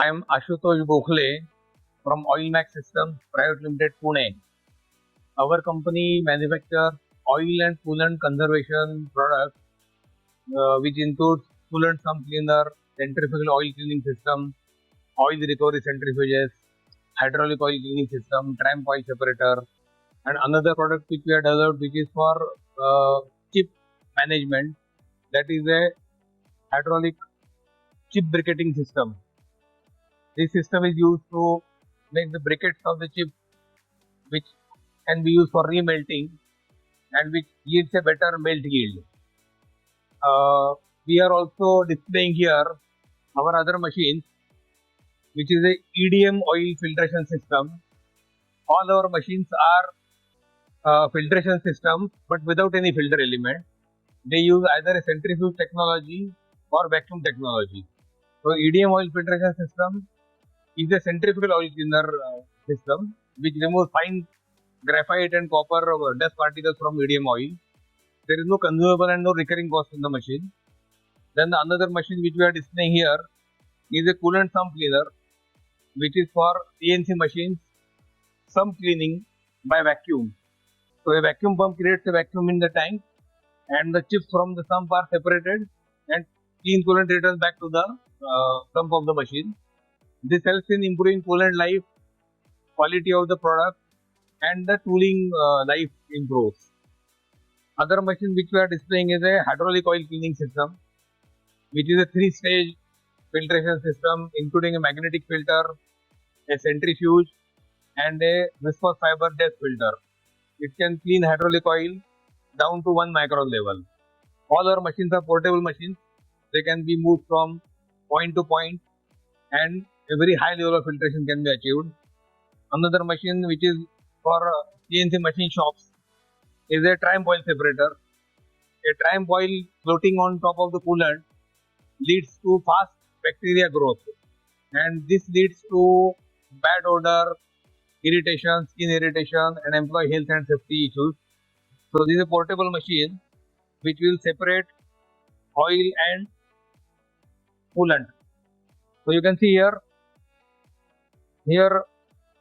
I am Ashutosh Gokhale from Oilmax Systems Pvt, Pune. Our company manufactures oil and coolant conservation products, which includes coolant sump cleaner, centrifugal oil cleaning system, oil recovery centrifuges, hydraulic oil cleaning system, tramp oil separator, and another product which we have developed, which is for chip management, that is a hydraulic chip briquetting system. This system is used to make the briquettes of the chip, which can be used for remelting and which yields a better melt yield. We are also displaying here our other machines, which is a EDM oil filtration system. All our machines are filtration systems, but without any filter element. They use either a centrifuge technology or vacuum technology. So EDM oil filtration system is a centrifugal oil cleaner system which removes fine graphite and copper dust particles from EDM oil. There is no consumable and no recurring cost in the machine. Then the another machine which we are displaying here is a coolant sump cleaner, which is for CNC machines sump cleaning by vacuum. So a vacuum pump creates a vacuum in the tank, and the chips from the sump are separated, and clean coolant returns back to the sump of the machine. This helps in improving coolant life, quality of the product, and the tooling life improves. Other machine which we are displaying is a hydraulic oil cleaning system, which is a 3-stage filtration system including a magnetic filter, a centrifuge, and a viscous fiber depth filter. It can clean hydraulic oil down to 1 micron level. All our machines are portable machines. They can be moved from point to point, and a very high level of filtration can be achieved. Another machine which is for CNC machine shops is a tramp oil separator. A tramp oil floating on top of the coolant leads to fast bacteria growth, and this leads to bad odor, irritation, skin irritation, and employee health and safety issues. So this is a portable machine which will separate oil and coolant. So you can see here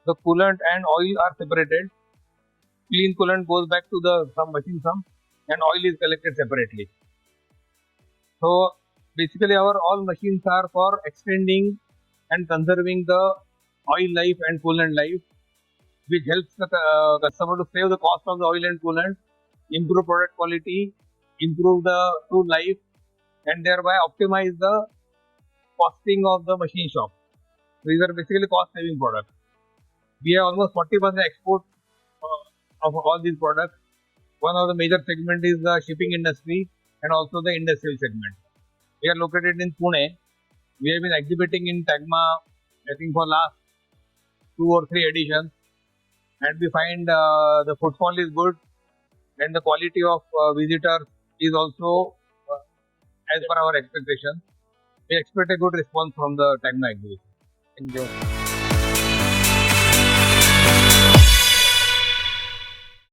the coolant and oil are separated. Clean coolant goes back to the machine sump, and oil is collected separately. So basically all machines are for extending and conserving the oil life and coolant life, which helps the customer to save the cost of the oil and coolant, improve product quality, improve the tool life, and thereby optimize the costing of the machine shop. These are basically cost saving products. We have almost 40% export of all these products. One of the major segment is the shipping industry and also the industrial segment. We are located in Pune. We have been exhibiting in TAGMA, I think, for last 2 or 3 editions, and we find the footfall is good and the quality of visitors is also as per our expectations. We expect a good response from the TAGMA exhibition. Thank you.